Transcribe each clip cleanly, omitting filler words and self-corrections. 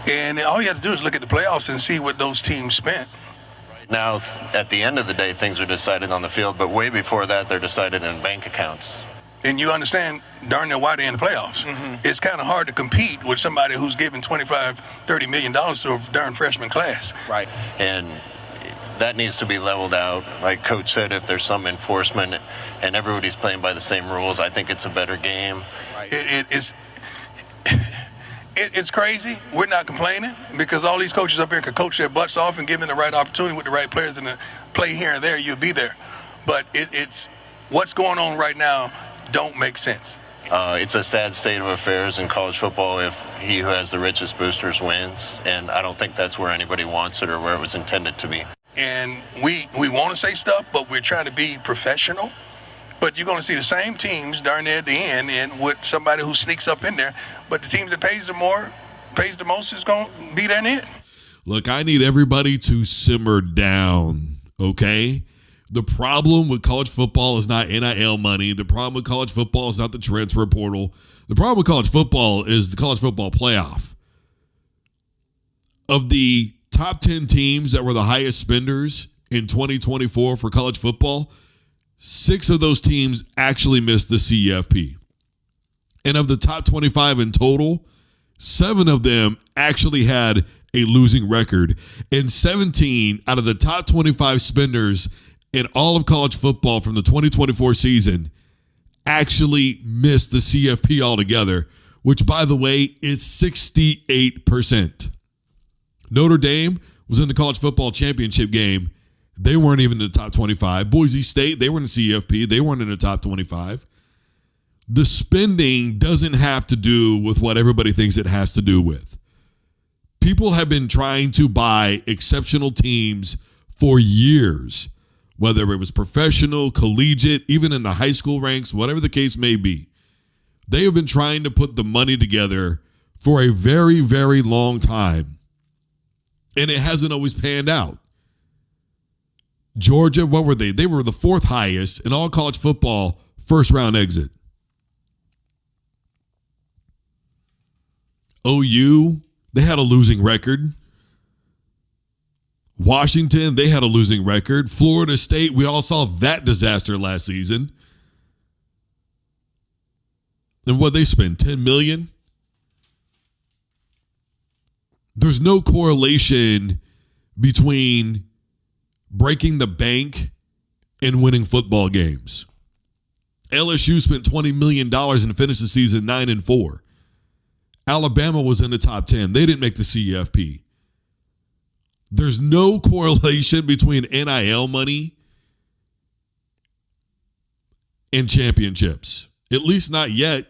And all you have to do is look at the playoffs and see what those teams spent. Now, at the end of the day, things are decided on the field, but way before that, they're decided in bank accounts. And you understand darn near why they're in the playoffs. It's kind of hard to compete with somebody who's giving $25-30 million to a darn freshman class. Right. And that needs to be leveled out. Like Coach said, if there's some enforcement and everybody's playing by the same rules, I think it's a better game. Right. It's crazy. We're not complaining because all these coaches up here can coach their butts off and give them the right opportunity with the right players and play here and there, you'll be there. But it's what's going on right now don't make sense. It's a sad state of affairs in college football if he who has the richest boosters wins, and I don't think that's where anybody wants it or where it was intended to be. And we want to say stuff, but we're trying to be professional. But you're going to see the same teams darn near at the end and with somebody who sneaks up in there. But the team that pays the most is going to be there in the end. Look, I need everybody to simmer down, okay? The problem with college football is not NIL money. The problem with college football is not the transfer portal. The problem with college football is the college football playoff. Of the top 10 teams that were the highest spenders in 2024 for college football, 6 of those teams actually missed the CFP. And of the top 25 in total, 7 of them actually had a losing record. And 17 out of the top 25 spenders in all of college football from the 2024 season actually missed the CFP altogether, which, by the way, is 68%. Notre Dame was in the college football championship game. They weren't even in the top 25. Boise State, they were in the CFP. They weren't in the top 25. The spending doesn't have to do with what everybody thinks it has to do with. People have been trying to buy exceptional teams for years, whether it was professional, collegiate, even in the high school ranks, whatever the case may be. They have been trying to put the money together for a very, very long time. And it hasn't always panned out. Georgia, what were they? They were the 4th highest in all college football first round exit. OU, they had a losing record. Washington, they had a losing record. Florida State, we all saw that disaster last season. And what they spend, $10 million? There's no correlation between breaking the bank and winning football games. LSU spent $20 million and finished the season 9-4. Alabama was in the top 10. They didn't make the CFP. There's no correlation between NIL money and championships, at least not yet.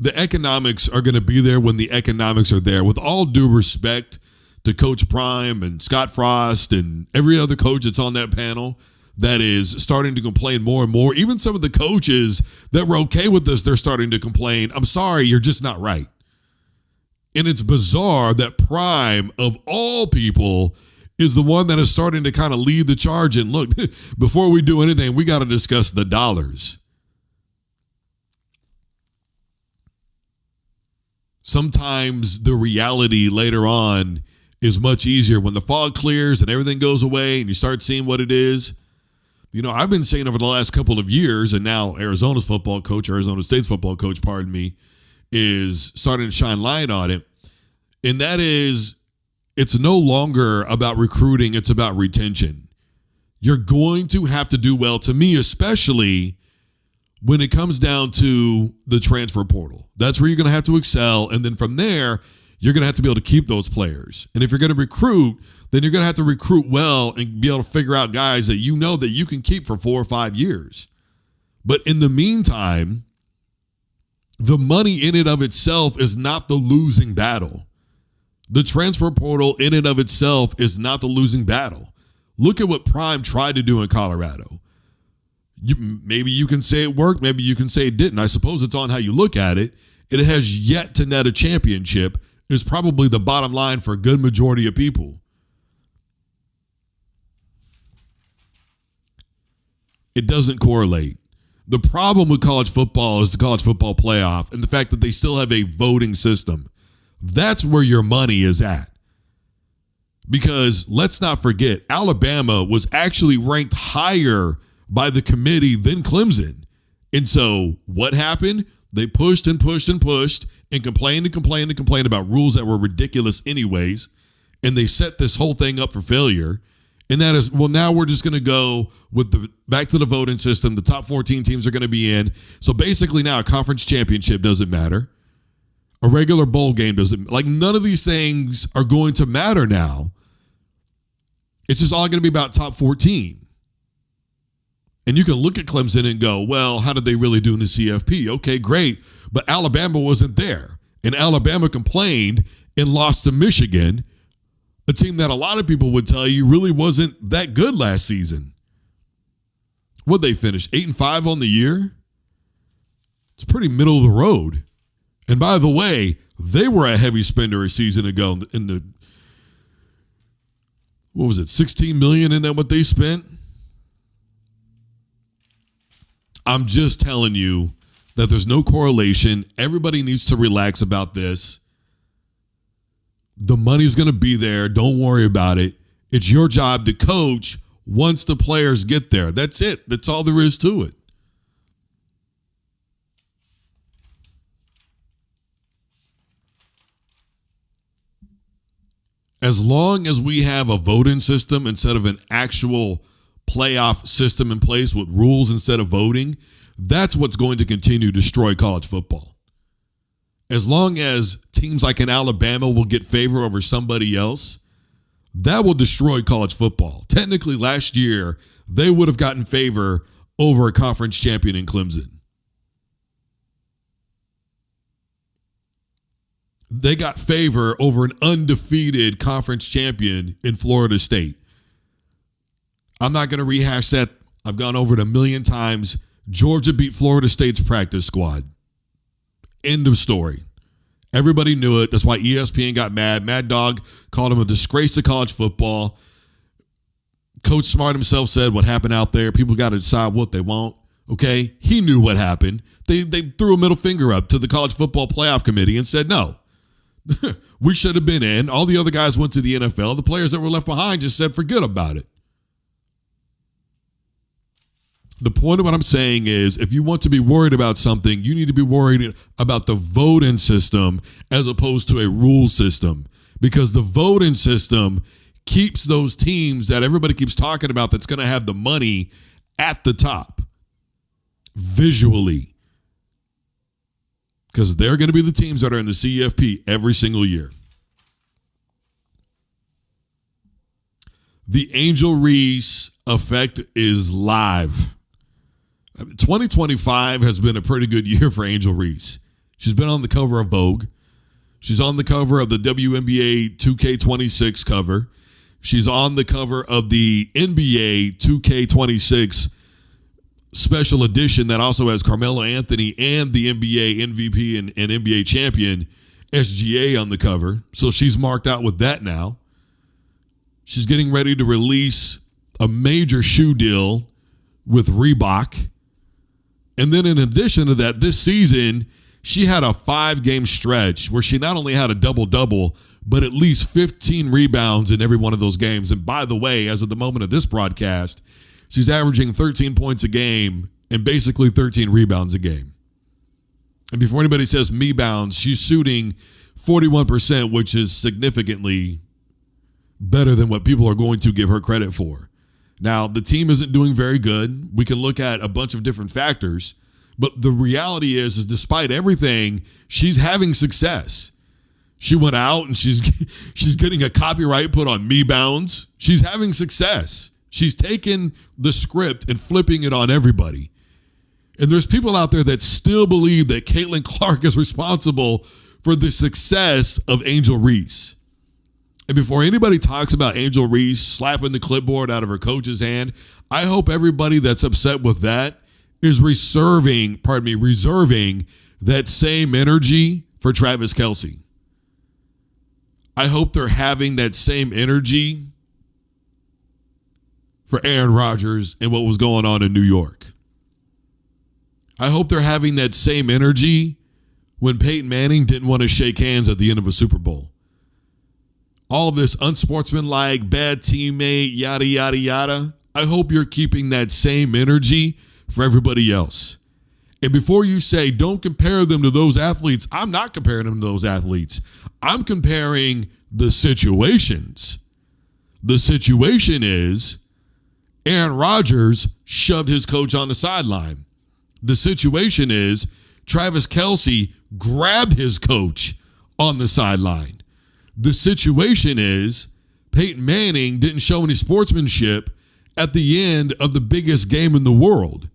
The economics are going to be there when the economics are there. With all due respect to Coach Prime and Scott Frost and every other coach that's on that panel that is starting to complain more and more, even some of the coaches that were okay with this, they're starting to complain. I'm sorry, you're just not right. And it's bizarre that Prime, of all people, is the one that is starting to kind of lead the charge. And look, before we do anything, we got to discuss the dollars. Sometimes the reality later on is much easier when the fog clears and everything goes away and you start seeing what it is. You know, I've been saying over the last couple of years, and now Arizona's football coach, Arizona State's football coach, pardon me, is starting to shine light on it. And that is, it's no longer about recruiting, it's about retention. You're going to have to do well, to me especially, when it comes down to the transfer portal. That's where you're going to have to excel. And then from there, you're going to have to be able to keep those players. And if you're going to recruit, then you're going to have to recruit well and be able to figure out guys that you know that you can keep for 4 or 5 years. But in the meantime, the money in and of itself is not the losing battle. The transfer portal in and of itself is not the losing battle. Look at what Prime tried to do in Colorado. Maybe you can say it worked. Maybe you can say it didn't. I suppose it's on how you look at it. It has yet to net a championship is probably the bottom line for a good majority of people. It doesn't correlate. The problem with college football is the college football playoff and the fact that they still have a voting system. That's where your money is at. Because let's not forget, Alabama was actually ranked higher by the committee than Clemson. And so what happened? They pushed and pushed and pushed and complained and complained and complained about rules that were ridiculous anyways. And they set this whole thing up for failure. And that is, well, now we're just going to go with the back to the voting system. The top 14 teams are going to be in. So basically now a conference championship doesn't matter. A regular bowl game doesn't, like none of these things are going to matter now. It's just all going to be about top 14. And you can look at Clemson and go, well, how did they really do in the CFP? Okay, great. But Alabama wasn't there. And Alabama complained and lost to Michigan, a team that a lot of people would tell you really wasn't that good last season. What'd they finish? 8-5 on the year? It's pretty middle of the road. And by the way, they were a heavy spender a season ago in the, what was it, $16 million, isn't that what they spent? I'm just telling you that there's no correlation. Everybody needs to relax about this. The money's going to be there. Don't worry about it. It's your job to coach once the players get there. That's it. That's all there is to it. As long as we have a voting system instead of an actual playoff system in place with rules instead of voting, that's what's going to continue to destroy college football. As long as teams like in Alabama will get favor over somebody else, that will destroy college football. Technically, last year, they would have gotten favor over a conference champion in Clemson. They got favor over an undefeated conference champion in Florida State. I'm not going to rehash that. I've gone over it a million times. Georgia beat Florida State's practice squad. End of story. Everybody knew it. That's why ESPN got mad. Mad Dog called him a disgrace to college football. Coach Smart himself said what happened out there. People got to decide what they want. Okay? He knew what happened. They threw a middle finger up to the college football playoff committee and said, no, we should have been in. All the other guys went to the NFL. The players that were left behind just said, forget about it. The point of what I'm saying is, if you want to be worried about something, you need to be worried about the voting system as opposed to a rule system. Because the voting system keeps those teams that everybody keeps talking about that's going to have the money at the top visually. Because they're going to be the teams that are in the CFP every single year. The Angel Reese Effect is live. 2025 has been a pretty good year for Angel Reese. She's been on the cover of Vogue. She's on the cover of the WNBA 2K26 cover. She's on the cover of the NBA 2K26 special edition that also has Carmelo Anthony and the NBA MVP and NBA champion SGA on the cover. So she's marked out with that now. She's getting ready to release a major shoe deal with Reebok. And then in addition to that, this season, she had a 5-game stretch where she not only had a double-double, but at least 15 rebounds in every one of those games. And by the way, as of the moment of this broadcast, she's averaging 13 points a game and basically 13 rebounds a game. And before anybody says Mebound, she's shooting 41%, which is significantly better than what people are going to give her credit for. Now, the team isn't doing very good. We can look at a bunch of different factors, but the reality is despite everything, she's having success. She went out and she's getting a copyright put on Mebounds. She's having success. She's taken the script and flipping it on everybody. And there's people out there that still believe that Caitlin Clark is responsible for the success of Angel Reese. And before anybody talks about Angel Reese slapping the clipboard out of her coach's hand, I hope everybody that's upset with that is reserving that same energy for Travis Kelce. I hope they're having that same energy for Aaron Rodgers and what was going on in New York. I hope they're having that same energy when Peyton Manning didn't want to shake hands at the end of a Super Bowl. All this unsportsmanlike, bad teammate, yada, yada, yada. I hope you're keeping that same energy for everybody else. And before you say, don't compare them to those athletes, I'm not comparing them to those athletes. I'm comparing the situations. The situation is Aaron Rodgers shoved his coach on the sideline. The situation is Travis Kelce grabbed his coach on the sideline. The situation is Peyton Manning didn't show any sportsmanship at the end of the biggest game in the world.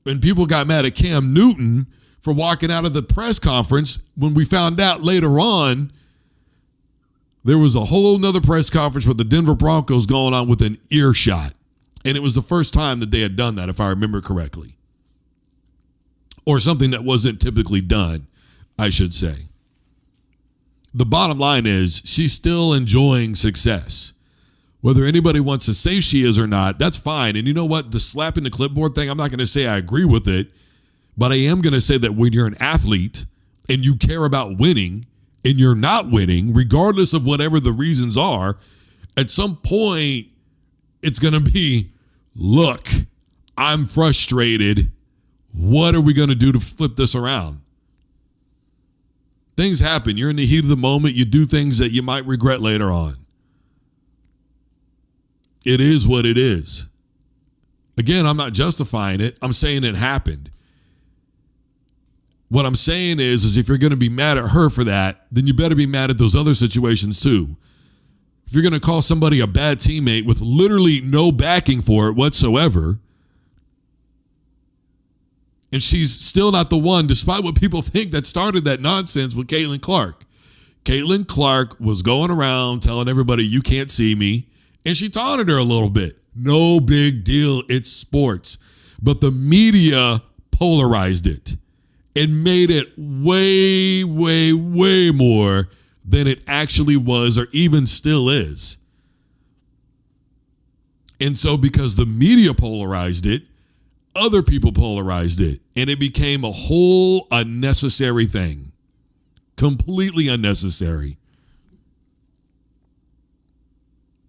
And people got mad at Cam Newton for walking out of the press conference when we found out later on there was a whole nother press conference for the Denver Broncos going on with an earshot. And it was the first time that they had done that, if I remember correctly. Or something that wasn't typically done, I should say. The bottom line is she's still enjoying success. Whether anybody wants to say she is or not, that's fine. And you know what? The slapping the clipboard thing, I'm not going to say I agree with it, but I am going to say that when you're an athlete and you care about winning and you're not winning, regardless of whatever the reasons are, at some point it's going to be, look, I'm frustrated. What are we going to do to flip this around? Things happen. You're in the heat of the moment. You do things that you might regret later on. It is what it is. Again, I'm not justifying it. I'm saying it happened. What I'm saying is if you're going to be mad at her for that, then you better be mad at those other situations too. If you're going to call somebody a bad teammate with literally no backing for it whatsoever, and she's still not the one, despite what people think, that started that nonsense with Caitlin Clark. Caitlin Clark was going around telling everybody, you can't see me. And she taunted her a little bit. No big deal. It's sports. But the media polarized it and made it way, way, way more than it actually was or even still is. And so because the media polarized it, other people polarized it. And it became a whole unnecessary thing. Completely unnecessary.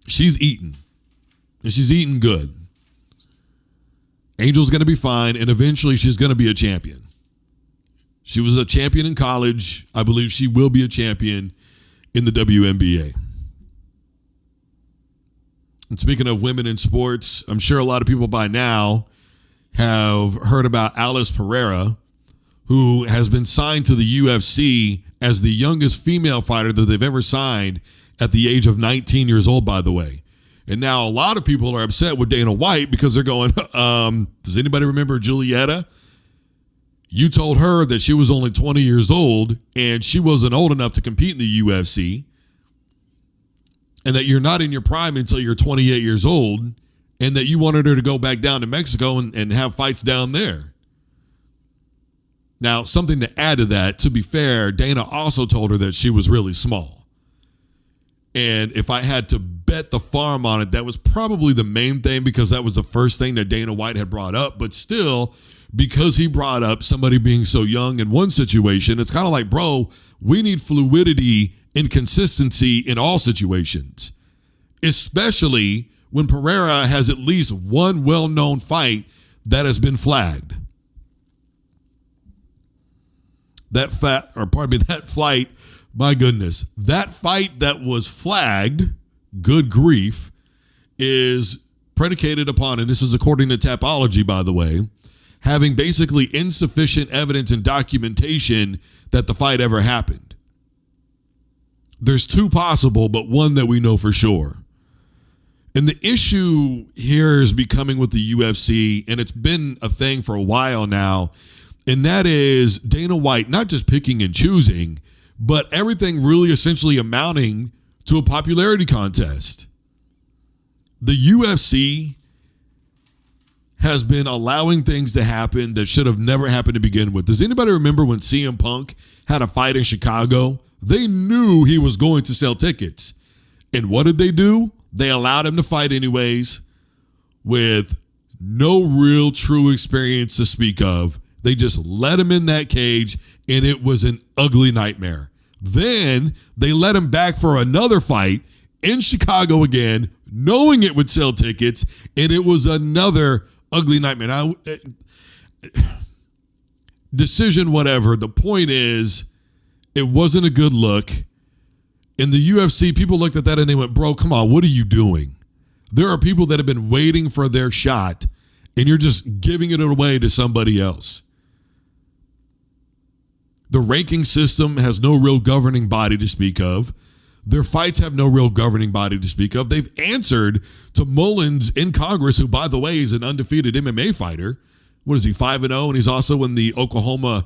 She's eating. And she's eating good. Angel's going to be fine, and eventually she's going to be a champion. She was a champion in college. I believe she will be a champion in the WNBA. And speaking of women in sports, I'm sure a lot of people by now have heard about Alice Pereira, who has been signed to the UFC as the youngest female fighter that they've ever signed at the age of 19 years old, by the way. And now a lot of people are upset with Dana White because they're going, does anybody remember Julietta? You told her that she was only 20 years old and she wasn't old enough to compete in the UFC, and that you're not in your prime until you're 28 years old, and that you wanted her to go back down to Mexico and have fights down there. Now, something to add to that, to be fair, Dana also told her that she was really small. And if I had to bet the farm on it, that was probably the main thing because that was the first thing that Dana White had brought up. But still, because he brought up somebody being so young in one situation, it's kind of like, bro, we need fluidity and consistency in all situations, especially when Pereira has at least one well-known fight that has been flagged. That flight, my goodness, that fight that was flagged, good grief, is predicated upon, and this is according to Tapology, by the way, having basically insufficient evidence and documentation that the fight ever happened. There's two possible, but one that we know for sure. And the issue here is becoming with the UFC, and it's been a thing for a while now, and that is Dana White not just picking and choosing, but everything really essentially amounting to a popularity contest. The UFC has been allowing things to happen that should have never happened to begin with. Does anybody remember when CM Punk had a fight in Chicago? They knew he was going to sell tickets. And what did they do? They allowed him to fight anyways with no real true experience to speak of. They just let him in that cage, and it was an ugly nightmare. Then they let him back for another fight in Chicago again, knowing it would sell tickets, and it was another ugly nightmare. Now, decision, whatever. The point is, it wasn't a good look. In the UFC, people looked at that and they went, bro, come on, what are you doing? There are people that have been waiting for their shot, and you're just giving it away to somebody else. The ranking system has no real governing body to speak of. Their fights have no real governing body to speak of. They've answered to Mullins in Congress, who, by the way, is an undefeated MMA fighter. What is he, 5-0? And he's also in the Oklahoma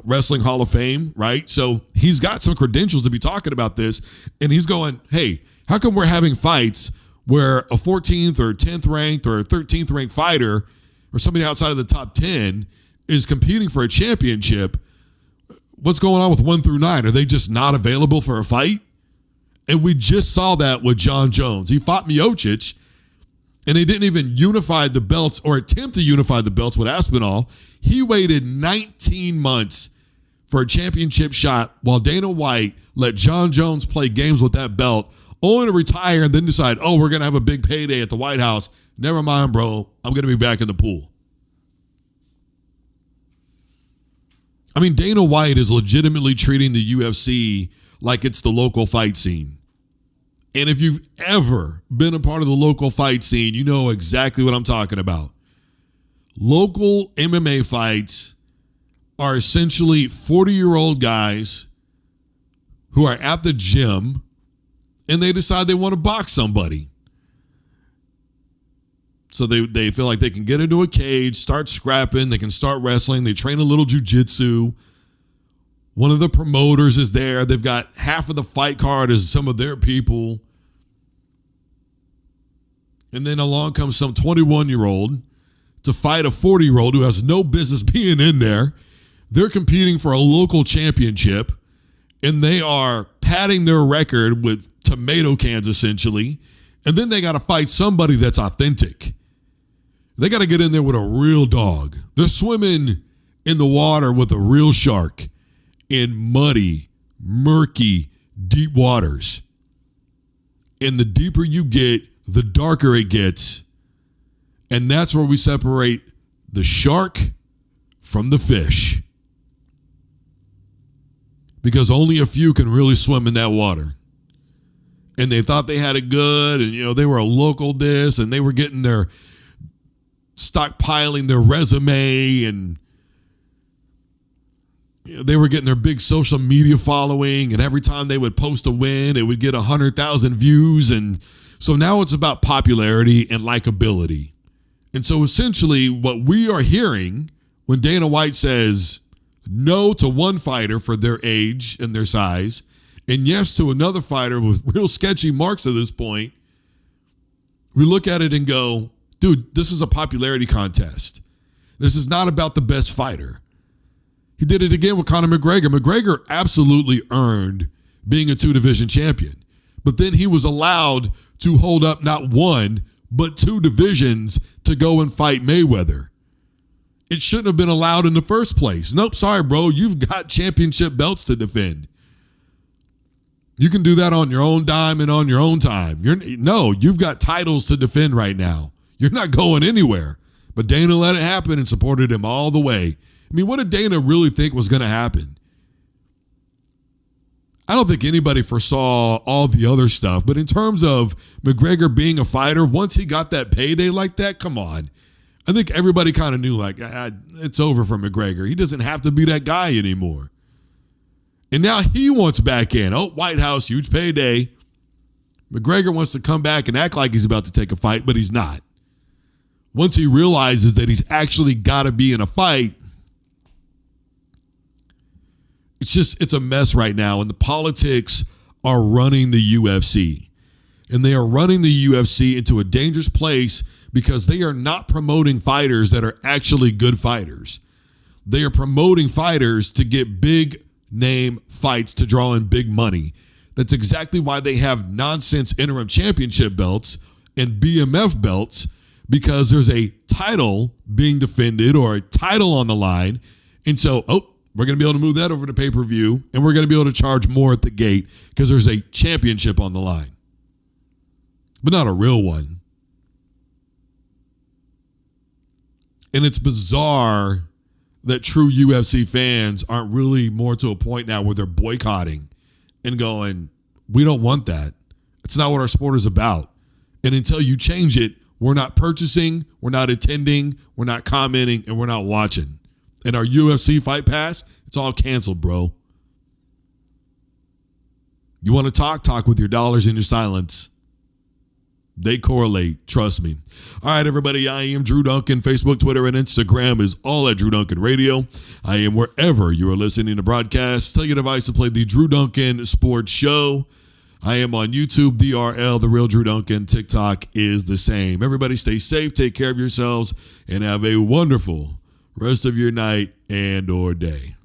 Wrestling Hall of Fame, right? So he's got some credentials to be talking about this. And he's going, hey, how come we're having fights where a 14th or 10th ranked or 13th ranked fighter or somebody outside of the top 10 is competing for a championship? What's going on with 1 through 9? Are they just not available for a fight? And we just saw that with John Jones. He fought Miocic, and they didn't even unify the belts or attempt to unify the belts with Aspinall. He waited 19 months for a championship shot while Dana White let John Jones play games with that belt, only to retire and then decide, oh, we're going to have a big payday at the White House. Never mind, bro. I'm going to be back in the pool. I mean, Dana White is legitimately treating the UFC like it's the local fight scene. And if you've ever been a part of the local fight scene, you know exactly what I'm talking about. Local MMA fights are essentially 40-year-old guys who are at the gym and they decide they want to box somebody. So they feel like they can get into a cage, start scrapping, they can start wrestling, they train a little jiu-jitsu. One of the promoters is there. They've got half of the fight card as some of their people. And then along comes some 21-year-old to fight a 40-year-old who has no business being in there. They're competing for a local championship, and they are padding their record with tomato cans, essentially. And then they got to fight somebody that's authentic. They got to get in there with a real dog. They're swimming in the water with a real shark in muddy, murky, deep waters. And the deeper you get, the darker it gets. And that's where we separate the shark from the fish. Because only a few can really swim in that water. And they thought they had it good, and they were a local this, and they were getting their stockpiling their resume, and they were getting their big social media following, and every time they would post a win, it would get 100,000 views. And so now it's about popularity and likability. And so essentially what we are hearing when Dana White says no to one fighter for their age and their size, and yes to another fighter with real sketchy marks at this point, we look at it and go, dude, this is a popularity contest. This is not about the best fighter. He did it again with Conor McGregor. McGregor absolutely earned being a 2-division champion. But then he was allowed to hold up not one, but 2 divisions to go and fight Mayweather. It shouldn't have been allowed in the first place. Nope, sorry, bro. You've got championship belts to defend. You can do that on your own dime and on your own time. You've got titles to defend right now. You're not going anywhere. But Dana let it happen and supported him all the way. I mean, what did Dana really think was going to happen? I don't think anybody foresaw all the other stuff. But in terms of McGregor being a fighter, once he got that payday like that, come on. I think everybody kind of knew, like, it's over for McGregor. He doesn't have to be that guy anymore. And now he wants back in. Oh, White House, huge payday. McGregor wants to come back and act like he's about to take a fight, but he's not. Once he realizes that he's actually got to be in a fight, it's a mess right now. And the politics are running the UFC. And they are running the UFC into a dangerous place because they are not promoting fighters that are actually good fighters. They are promoting fighters to get big name fights to draw in big money. That's exactly why they have nonsense interim championship belts and BMF belts, because there's a title being defended or a title on the line, And so, we're going to be able to move that over to pay-per-view, and we're going to be able to charge more at the gate because there's a championship on the line, but not a real one. And it's bizarre that true UFC fans aren't really more to a point now where they're boycotting and going, we don't want that. It's not what our sport is about. And until you change it, we're not purchasing, we're not attending, we're not commenting, and we're not watching. And our UFC Fight Pass, it's all canceled, bro. You want to talk with your dollars and your silence. They correlate, trust me. All right, everybody, I am Drew Duncan. Facebook, Twitter, and Instagram is all at Drew Duncan Radio. I am wherever you are listening to broadcasts. Tell your device to play the Drew Duncan Sports Show. I am on YouTube, DRL, The Real Drew Duncan. TikTok is the same. Everybody stay safe, take care of yourselves, and have a wonderful rest of your night and or day.